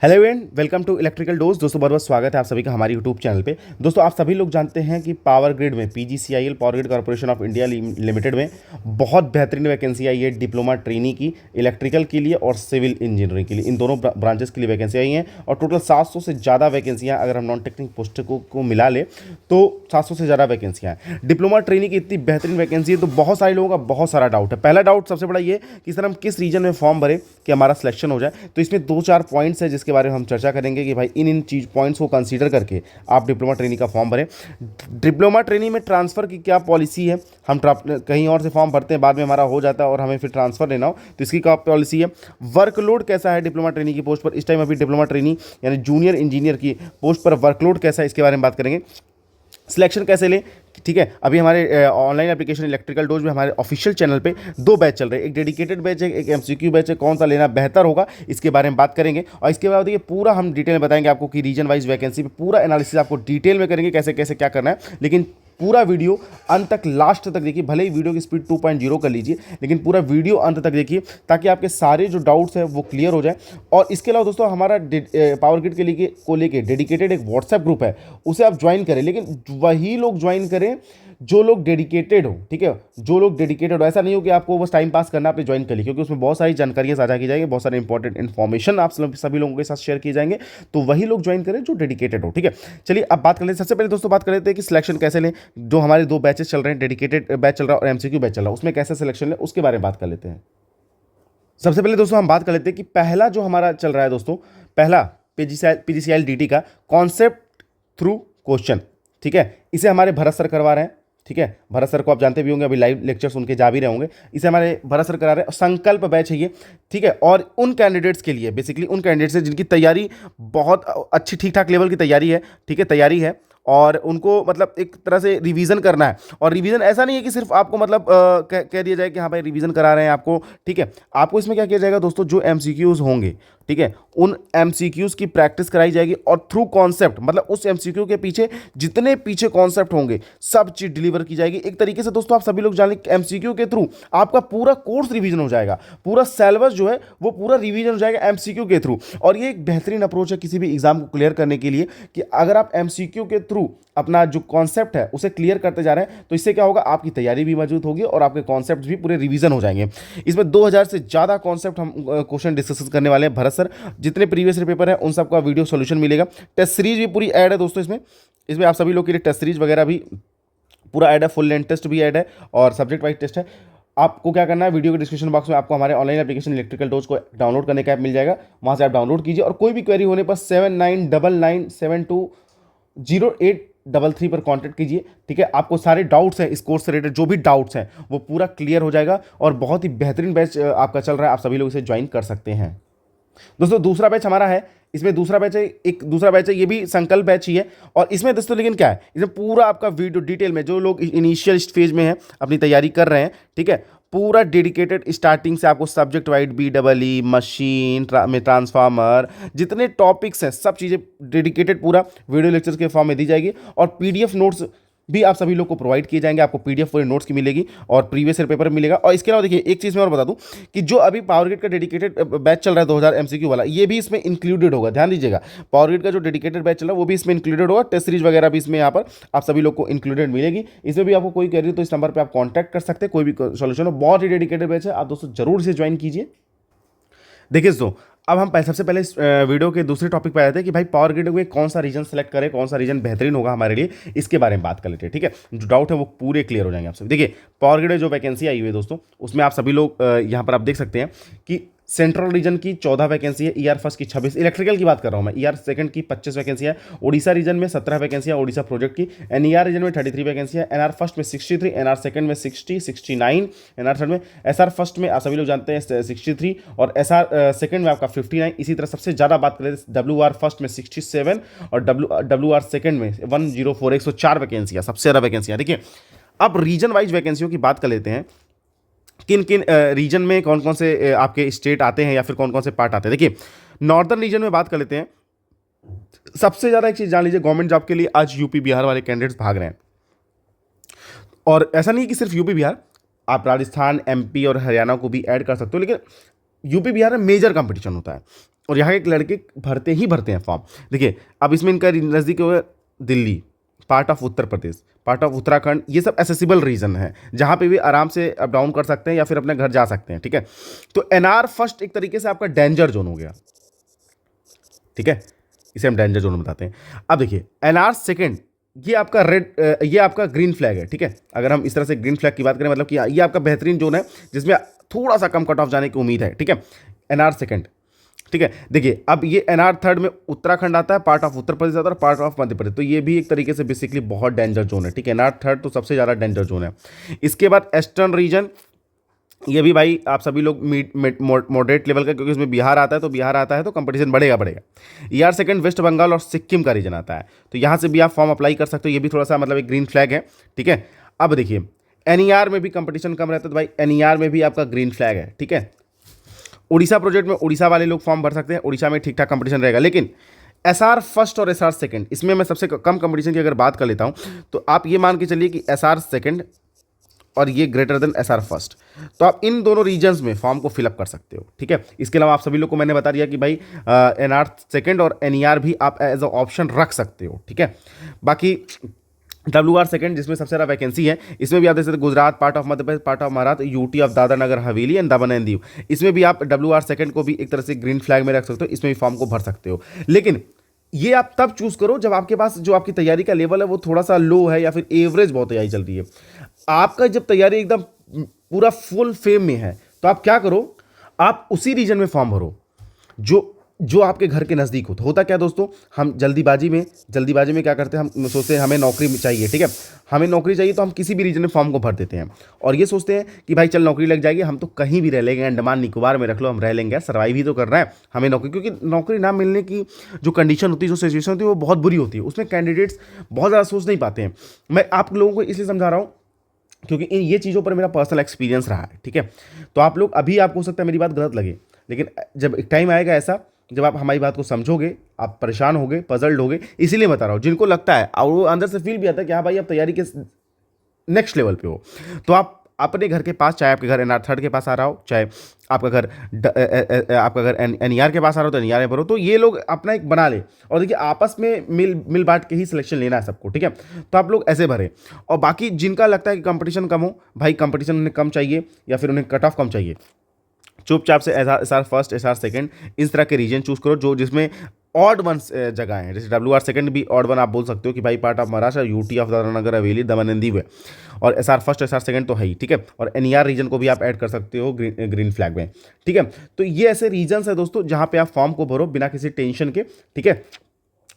Hello and welcome to electrical dose. दोस्तों बहुत बहुत स्वागत है आप सभी का हमारे यूट्यूब चैनल पे। दोस्तों आप सभी लोग जानते हैं कि पावर ग्रिड में PGCIL power grid corporation of India limited में बहुत बेहतरीन वैकेंसी आई है डिप्लोमा ट्रेनी की, इलेक्ट्रिकल के लिए और सिविल इंजीनियरिंग के लिए। इन दोनों ब्रांचेस के लिए वैकेंसी आई हैं और टोटल 700 से ज़्यादा वैकेंसियाँ, अगर हम नॉन टेक्निकल पोस्ट को मिला ले तो 700 से ज़्यादा वैकेंसियाँ हैं। डिप्लोमा ट्रेनी की इतनी बेहतरीन वैकेंसी है तो बहुत सारे लोगों का बहुत सारा डाउट है। पहला डाउट सबसे बड़ा ये कि सर हम किस रीजन में फॉर्म भरें कि हमारा सिलेक्शन हो जाए। तो इसमें 2-4 पॉइंट्स है जिसके बारे में हम चर्चा करेंगे कि भाई इन चीज पॉइंट्स को कंसीडर करके आप डिप्लोमा ट्रेनी का फॉर्म भरें। डिप्लोमा ट्रेनी में ट्रांसफर की क्या पॉलिसी है, हम कहीं और से फॉर्म भरते हैं, बाद में हमारा हो जाता है और हमें फिर ट्रांसफर लेना हो तो इसकी क्या पॉलिसी है। वर्कलोड कैसा है डिप्लोमा ट्रेनी की पोस्ट पर, इस टाइम अभी डिप्लोमा ट्रेनी यानी जूनियर इंजीनियर की पोस्ट पर वर्कलोड कैसा है इसके बारे में बात करेंगे। सिलेक्शन कैसे लें, ठीक है। अभी हमारे ऑनलाइन एप्लीकेशन इलेक्ट्रिकल डोज में हमारे ऑफिशियल चैनल पे 2 बैच चल रहे हैं, एक डेडिकेटेड बैच है, एक एमसीक्यू बैच है। कौन सा लेना बेहतर होगा इसके बारे में बात करेंगे और इसके बाद ये पूरा हम डिटेल में बताएंगे आपको कि रीजन वाइज वैकेंसी पे पूरा एनालिसिस आपको डिटेल में करेंगे कैसे कैसे क्या करना है। लेकिन पूरा वीडियो अंत तक लास्ट तक देखिए, भले ही वीडियो की स्पीड 2.0 कर लीजिए लेकिन पूरा वीडियो अंत तक देखिए ताकि आपके सारे जो डाउट्स हैं वो क्लियर हो जाए। और इसके अलावा दोस्तों हमारा पावर ग्रिड के लेके डेडिकेटेड एक व्हाट्सएप ग्रुप है, उसे आप ज्वाइन करें, लेकिन वही लोग ज्वाइन करें जो लोग डेडिकेटेड हो, ठीक है। जो लोग डेडिकेटेड हो, ऐसा नहीं हो कि आपको बस टाइम पास करना आपने ज्वाइन कर ली, क्योंकि उसमें बहुत सारी जानकारियां साझा की जाएंगी, बहुत सारे इंपॉर्टेंट इन्फॉर्मेशन आप सभी लोगों के साथ शेयर किए जाएंगे। तो वही लोग ज्वाइन करें जो डेडिकेटेड हो, ठीक है। चलिए अब बात कर लेते हैं। सबसे पहले दोस्तों बात कर लेते हैं कि सिलेक्शन कैसे लें। जो हमारे 2 बैचेस चल रहे हैं, डेडिकेटेड बैच चल रहा है और एमसीक्यू बैच चल रहा है, उसमें कैसे सिलेक्शन लें उसके बारे में बात कर लेते हैं। सबसे पहले दोस्तों हम बात कर लेते हैं कि पहला जो हमारा चल रहा है दोस्तों, पहला पीजीसीआईएल डीटी का कॉन्सेप्ट थ्रू क्वेश्चन, ठीक है। इसे हमारे भरत सर करवा रहे हैं, ठीक है। भरत सर को आप जानते भी होंगे, अभी लाइव लेक्चर सुन के जा भी रहे होंगे। इसे हमारे भरत सर करा रहे हैं, संकल्प बैच है ये, ठीक है। और उन कैंडिडेट्स के लिए, बेसिकली उन कैंडिडेट्स है जिनकी तैयारी बहुत अच्छी ठीक ठाक लेवल की तैयारी है, ठीक है, तैयारी है और उनको मतलब एक तरह से रिवीजन करना है। और रिवीजन ऐसा नहीं है कि सिर्फ आपको मतलब कह दिया जाए कि हाँ भाई रिवीजन करा रहे हैं आपको, ठीक है। आपको इसमें क्या किया जाएगा दोस्तों, जो एमसीक्यूज होंगे, ठीक है, उन एमसीक्यूज की प्रैक्टिस कराई जाएगी और थ्रू कॉन्सेप्ट, मतलब उस एमसीक्यू के पीछे जितने पीछे कॉन्सेप्ट होंगे सब चीज डिलीवर की जाएगी। एक तरीके से दोस्तों आप सभी लोग जान लें एमसीक्यू के थ्रू आपका पूरा कोर्स रिवीजन हो जाएगा, पूरा सिलेबस जो है वो पूरा रिवीजन हो जाएगा एमसीक्यू के थ्रू। और ये एक बेहतरीन अप्रोच है किसी भी एग्जाम को क्लियर करने के लिए कि अगर आप एमसीक्यू के थ्रू अपना जो कॉन्सेप्ट है उसे क्लियर करते जा रहे हैं तो इससे क्या होगा, आपकी तैयारी भी मौजूद होगी और आपके कॉन्सेप्ट भी पूरे रिवीजन हो जाएंगे। इसमें 2000 से ज़्यादा कॉन्सेप्ट हम क्वेश्चन डिस्कस करने वाले हैं भरत सर। जितने प्रीवियस ईयर पेपर है उन सबका वीडियो सॉल्यूशन मिलेगा। टेस्ट सीरीज भी पूरी ऐड है दोस्तों इसमें। इसमें आप सभी लोग के लिए टेस्ट सीरीज वगैरह भी पूरा ऐड है, फुल लेंथ टेस्ट भी ऐड है और सब्जेक्ट वाइज टेस्ट है। आपको क्या करना है, वीडियो के डिस्क्रिप्शन बॉक्स में आपको हमारे ऑनलाइन एप्लीकेशन इलेक्ट्रिकल डोज को डाउनलोड करने का ऐप मिल जाएगा, वहाँ से आप डाउनलोड कीजिए और कोई भी क्वेरी होने पर 7999720833 पर कांटेक्ट कीजिए, ठीक है। आपको सारे डाउट्स हैं इस कोर्स से रिलेटेड, जो भी डाउट्स हैं वो पूरा क्लियर हो जाएगा और बहुत ही बेहतरीन बैच आपका चल रहा है, आप सभी लोग इसे ज्वाइन कर सकते हैं। दोस्तों दूसरा बैच हमारा है, इसमें दूसरा बैच है, एक दूसरा बैच है, ये भी संकल्प बैच ही है। और इसमें दोस्तों लेकिन क्या है, इसमें पूरा आपका वीडियो डिटेल में, जो लोग इनिशियल फेज में हैं अपनी तैयारी कर रहे हैं, ठीक है, पूरा डेडिकेटेड स्टार्टिंग से आपको सब्जेक्ट वाइड BEE मशीन में ट्रांसफार्मर जितने टॉपिक्स हैं सब चीज़ें डेडिकेटेड पूरा वीडियो लेक्चर्स के फॉर्म में दी जाएगी और PDF नोट्स भी आप सभी लोग को प्रोवाइड किए जाएंगे। आपको PDF पूरे नोट्स की मिलेगी और प्रीवियस ईयर पेपर मिलेगा। और इसके अलावा देखिए एक चीज़ मैं और बता दूं कि जो अभी पावर ग्रिड का डेडिकेटेड बैच चल रहा है 2000 MCQ वाला, ये भी इसमें इंक्लूडेड होगा। ध्यान दीजिएगा, पावर ग्रिड का जो डेडिकेटेड बैच चल रहा है वो भी इसमें इंक्लूडेड होगा। टेस्ट सीरीज वगैरह भी इसमें यहाँ पर आप सभी लोग को इंक्लूडेड मिलेगी। इसमें भी आपको कोई क्वेरी तो इस नंबर पर आप कॉन्टैक्ट कर सकते हैं, कोई भी सोल्यूशन हो। बहुत ही डेडिकेटेड बैच है, आप दोस्तों जरूर इसे ज्वाइन कीजिए। देखिए दोस्तों अब हम सबसे पहले इस वीडियो के दूसरे टॉपिक पर आए थे कि भाई पावर ग्रिड में कौन सा रीजन सेलेक्ट करें, कौन सा रीजन बेहतरीन होगा हमारे लिए, इसके बारे में बात कर लेते हैं, ठीक है। जो डाउट है वो पूरे क्लियर हो जाएंगे आप सभी। देखिए पावर ग्रिड में जो वैकेंसी आई हुई है दोस्तों, उसमें आप सभी लोग यहाँ पर आप देख सकते हैं कि सेंट्रल रीजन की 14 वैकेंसी है, ER फर्स्ट की 26, इलेक्ट्रिकल की बात कर रहा हूँ मैं, ER सेकंड की 25 वैकेंसी है, ओडिशा रीजन में 17 वैकेंसी है ओडिशा प्रोजेक्ट की, NER रीजन में 33 वैकेंसी है, NR फर्स्ट में 63, NR सेकंड में 60, 69, NR थर्ड में, SR फर्स्ट में आप सभी लोग जानते हैं 63 और SR सेकंड में आपका 59। इसी तरह सबसे ज़्यादा बात करें WR फर्स्ट में 67 और WR सेकंड में 104, 104 वैकेंसियाँ, सबसे ज़्यादा वैकेंसियाँ। देखिए अब रीजन वाइज वैकेंसियों की बात कर लेते हैं, किन किन रीजन में कौन कौन से आपके स्टेट आते हैं या फिर कौन कौन से पार्ट आते हैं। देखिए नॉर्दर्न रीजन में बात कर लेते हैं, सबसे ज़्यादा एक चीज़ जान लीजिए, गवर्नमेंट जॉब के लिए आज यूपी बिहार वाले कैंडिडेट्स भाग रहे हैं। और ऐसा नहीं है कि सिर्फ यूपी बिहार, आप राजस्थान MP और हरियाणा को भी ऐड कर सकते हो, लेकिन यूपी बिहार में मेजर कंपटीशन होता है और यहाँ के लड़के भरते ही भरते हैं फॉर्म। देखिए अब इसमें इनका नज़दीक हो गया Delhi, part of Uttar Pradesh, part of Uttarakhand, ये सब एसेसिबल रीजन है जहाँ पे भी आराम से अप डाउन कर सकते हैं या फिर अपने घर जा सकते हैं, ठीक है। तो एनआर फर्स्ट एक तरीके से आपका डेंजर जोन हो गया, ठीक है, इसे हम डेंजर जोन बताते हैं। अब देखिए एनआर सेकेंड, ये आपका ये आपका ग्रीन फ्लैग है, ठीक है। अगर हम इस तरह से ग्रीन फ्लैग की बात करें मतलब कि ये आपका बेहतरीन जोन है जिसमें थोड़ा सा कम कट ऑफ जाने की उम्मीद है, ठीक है। एनआर सेकेंड, ठीक है। देखिए अब ये एनआर थर्ड में उत्तराखंड आता है, पार्ट ऑफ उत्तर प्रदेश आता है और पार्ट ऑफ मध्य प्रदेश, तो ये भी एक तरीके से बेसिकली बहुत डेंजर जोन है, ठीक है। एनआर थर्ड तो सबसे ज़्यादा डेंजर जोन है। इसके बाद ईस्टर्न रीजन, ये भी भाई आप सभी लोग मॉडरेट लेवल का, क्योंकि इसमें बिहार आता है, तो बिहार आता है तो कंपटीशन बढ़ेगा बढ़ेगा। ईआर सेकंड वेस्ट बंगाल और सिक्किम का रीजन आता है, तो यहाँ से भी आप फॉर्म अप्लाई कर सकते हो, ये भी थोड़ा सा मतलब एक ग्रीन फ्लैग है, ठीक है। अब देखिए एनईआर में भी कंपटीशन कम रहता है, तो भाई एनईआर में भी आपका ग्रीन फ्लैग है, ठीक है। उड़ीसा प्रोजेक्ट में उड़ीसा वाले लोग फॉर्म भर सकते हैं, उड़ीसा में ठीक ठाक कंपटीशन रहेगा। लेकिन एसआर फर्स्ट और एसआर सेकंड, इसमें मैं सबसे कम कंपटीशन की अगर बात कर लेता हूँ तो आप ये मान के चलिए कि एसआर सेकंड और ये ग्रेटर देन एसआर फर्स्ट, तो आप इन दोनों रीजन्स में फॉर्म को फिलअप कर सकते हो, ठीक है। इसके अलावा आप सभी लोग को मैंने बता दिया कि भाई एनआर सेकंड और एनईआर भी आप एज अ ऑप्शन रख सकते हो, ठीक है। बाकी WR सेकंड जिसमें सबसे ज़्यादा वैकेंसी है, इसमें भी आप देख सकते हैं Gujarat, part of Madhya Pradesh, part of Maharashtra, UT of Dadra Nagar Haveli and Daman and Diu, इसमें भी आप WR सेकंड को भी एक तरह से ग्रीन फ्लैग में रख सकते हो, इसमें भी फॉर्म को भर सकते हो। लेकिन ये आप तब चूज करो जब आपके पास जो आपकी तैयारी का लेवल है वो थोड़ा सा लो है या फिर एवरेज बहुत तैयारी चल रही है। आपका जब तैयारी एकदम पूरा फुल फेम में है तो आप क्या करो, आप उसी रीजन में फॉर्म भरो जो जो आपके घर के नज़दीक हो। तो होता क्या दोस्तों, हम जल्दीबाजी में क्या करते हैं, हम सोचते हैं हमें नौकरी चाहिए, ठीक है, हमें नौकरी चाहिए तो हम किसी भी रीजन में फॉर्म को भर देते हैं और ये सोचते हैं कि भाई चल नौकरी लग जाएगी, हम तो कहीं भी रह लेंगे, अंडमान निकोबार में रख लो, हम रह लेंगे, सर्वाइव ही तो करना है हमें नौकरी। क्योंकि नौकरी ना मिलने की जो कंडीशन होती है, जो सिचुएशन होती है, वो बहुत बुरी होती है, उसमें कैंडिडेट्स बहुत ज़्यादा सोच नहीं पाते हैं। मैं आप लोगों को इसलिए समझा रहा हूँ क्योंकि इन ये चीज़ों पर मेरा पर्सनल एक्सपीरियंस रहा है, ठीक है। तो आप लोग अभी आपको हो सकता है मेरी बात गलत लगे, लेकिन जब एक टाइम आएगा ऐसा जब आप हमारी बात को समझोगे, आप परेशान होगे, पजल्ड होगे, इसीलिए बता रहा हूँ। जिनको लगता है और वो अंदर से फील भी आता है कि हाँ भाई आप तैयारी के नेक्स्ट लेवल पे हो, तो आप अपने घर के पास, चाहे आपके घर एनआर थर्ड के पास आ रहा हो, चाहे आपका घर एनईआर के पास आ रहा हो, तो एनईआर में भरो। तो ये लोग अपना एक बना ले और देखिए आपस में मिल बांट के ही सिलेक्शन लेना है सबको, ठीक है। तो आप लोग ऐसे भरें। और बाकी जिनका लगता है कि कंपटीशन कम हो, भाई कंपटीशन उन्हें कम चाहिए या फिर उन्हें कट ऑफ कम चाहिए, चुपचाप से एसआर फर्स्ट, एसआर सेकंड, इस तरह के रीजन चूज करो जो जिसमें ऑड वन जगह हैं। जैसे WR सेकंड भी ऑड वन आप बोल सकते हो कि भाई part of Maharashtra, UT of Dadra Nagar Haveli, Daman and Diu है, और एसआर फर्स्ट, एसआर सेकंड तो है ही, ठीक है। और एनईआर रीजन को भी आप ऐड कर सकते हो ग्रीन फ्लैग में, ठीक है। तो ये ऐसे रीजन्स है दोस्तों जहां पे आप फॉर्म को भरो बिना किसी टेंशन के, ठीक है।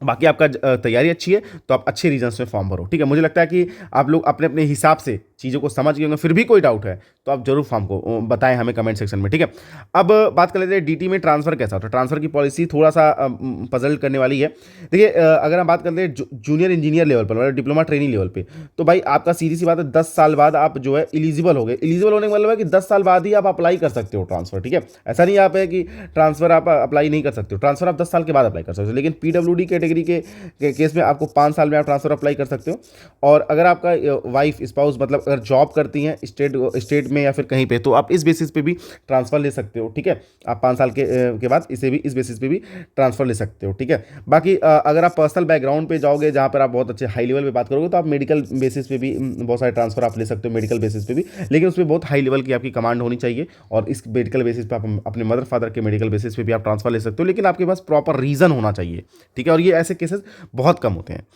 बाकी आपका तैयारी अच्छी है तो आप अच्छे रीजन्स में फॉर्म भरो, ठीक है। मुझे लगता है कि आप लोग अपने अपने हिसाब से चीज़ों को समझ गए होंगे, फिर भी कोई डाउट है तो आप जरूर फॉर्म को बताएं हमें कमेंट सेक्शन में, ठीक है। अब बात कर लेते हैं डीटी में ट्रांसफर कैसा होता है। ट्रांसफर की पॉलिसी थोड़ा सा पजल करने वाली है। देखिए अगर हम बात करते हैं जूनियर इंजीनियर लेवल पर, डिप्लोमा ट्रेनिंग लेवल पे, तो भाई आपका सीधी सी बात है 10 साल बाद आप जो है एलिजिबल हो गए। एलिजिबल होने का मतलब है कि 10 साल बाद ही आप अप्लाई कर सकते हो ट्रांसफर, ठीक है। ऐसा नहीं आप है कि ट्रांसफर आप अप्लाई नहीं कर सकते हो, ट्रांसफर आप 10 साल के बाद अप्लाई कर सकते हो। लेकिन PWD कैटेगरी के केस में आपको 5 साल में आप ट्रांसफर अप्लाई कर सकते हो। और अगर आपका वाइफ स्पाउस मतलब अगर जॉब करती हैं स्टेट में या फिर कहीं पे, तो आप इस बेसिस पे भी ट्रांसफर ले सकते हो, ठीक है। आप 5 साल के बाद इसे भी इस बेसिस पे भी ट्रांसफर ले सकते हो, ठीक है। बाकी अगर आप पर्सनल बैकग्राउंड पे जाओगे जहाँ पर आप बहुत अच्छे हाई लेवल पे बात करोगे तो आप मेडिकल बेसिस पे भी बहुत सारे ट्रांसफर आप ले सकते हो, मेडिकल बेसिस पे भी, लेकिन उसमें बहुत हाई लेवल की आपकी कमांड होनी चाहिए। और इस मेडिकल बेसिस पे आप अपने मदर फादर के मेडिकल बेसिस पे भी आप ट्रांसफर ले सकते हो, लेकिन आपके पास प्रॉपर रीजन होना चाहिए, ठीक है। और ये ऐसे केसेस बहुत कम होते हैं,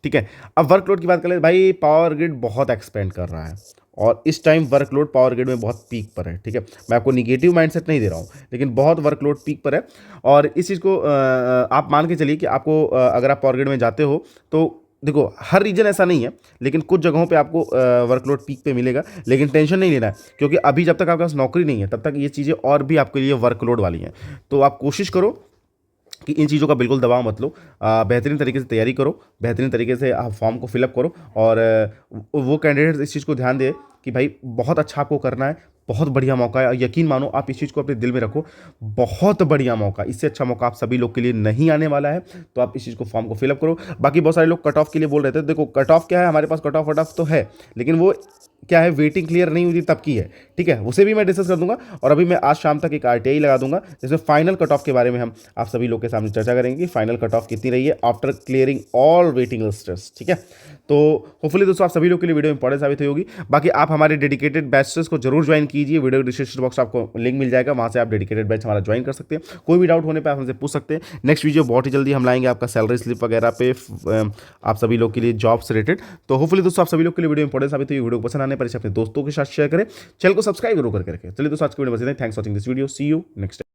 ठीक है। अब वर्कलोड की बात करें, भाई पावर ग्रिड बहुत एक्सपेंड कर रहा है और इस टाइम वर्कलोड पावर ग्रिड में बहुत पीक पर है, ठीक है। मैं आपको निगेटिव माइंडसेट नहीं दे रहा हूँ, लेकिन बहुत वर्कलोड पीक पर है। और इस चीज़ को आप मान के चलिए कि आपको अगर आप पावर ग्रिड में जाते हो तो देखो हर रीजन ऐसा नहीं है, लेकिन कुछ जगहों पे आपको वर्कलोड पीक पे मिलेगा, लेकिन टेंशन नहीं लेना है क्योंकि अभी जब तक आपके पास नौकरी नहीं है तब तक ये चीज़ें और भी आपके लिए वर्कलोड वाली हैं। तो आप कोशिश करो कि इन चीज़ों का बिल्कुल दबाव मत लो, बेहतरीन तरीके से तैयारी करो, बेहतरीन तरीके से आप फॉर्म को फिलअप करो। और वो कैंडिडेट्स इस चीज़ को ध्यान दे कि भाई बहुत अच्छा आपको करना है, बहुत बढ़िया मौका है। यकीन मानो, आप इस चीज़ को अपने दिल में रखो, बहुत बढ़िया मौका, इससे अच्छा मौका आप सभी लोग के लिए नहीं आने वाला है। तो आप इस चीज़ को फॉर्म को फिलअप करो। बाकी बहुत सारे लोग कट ऑफ के लिए बोल रहे थे, देखो कट ऑफ क्या है, हमारे पास कट ऑफ तो है, लेकिन वो क्या है, वेटिंग क्लियर नहीं हुई थी तब की है, ठीक है, उसे भी मैं डिस्कस कर दूंगा। और अभी मैं आज शाम तक एक RTI लगा दूंगा जिसमें फाइनल कट ऑफ के बारे में हम आप सभी लोग के सामने चर्चा करेंगे कि फाइनल कट ऑफ कितनी रही है after clearing all waiting lists, ठीक है। तो होपफुली दोस्तों आप सभी लोग के लिए वीडियो इंपॉर्टेंट साबित हुई होगी। बाकी आप हमारे डेडिकेटेड बैचेस को जरूर ज्वाइन कीजिए, वीडियो डिस्क्रिप्शन बॉक्स आपको लिंक मिल जाएगा, वहाँ से आप डेडिकेटेड बैच हमारा ज्वाइन कर सकते हैं। कोई भी डाउट होने पर आप हमसे पूछ सकते हैं। नेक्स्ट वीडियो बहुत ही जल्दी हम लाएंगे आपका सैलरी स्लिप वगैरह पे आप सभी लोग के लिए जॉब्स रिलेटेड। तो होपफुली दोस्तों आप सभी लोग के लिए वीडियो इंपॉर्टेंट साबित हुई। वीडियो पसंद आने पर इसे अपने दोस्तों के साथ शेयर करें, चैनल को सब्सक्राइब जरूर करके रखें। चलिए दोस्तों आज की वीडियो बस इतना ही। Thanks for watching this video, see you next.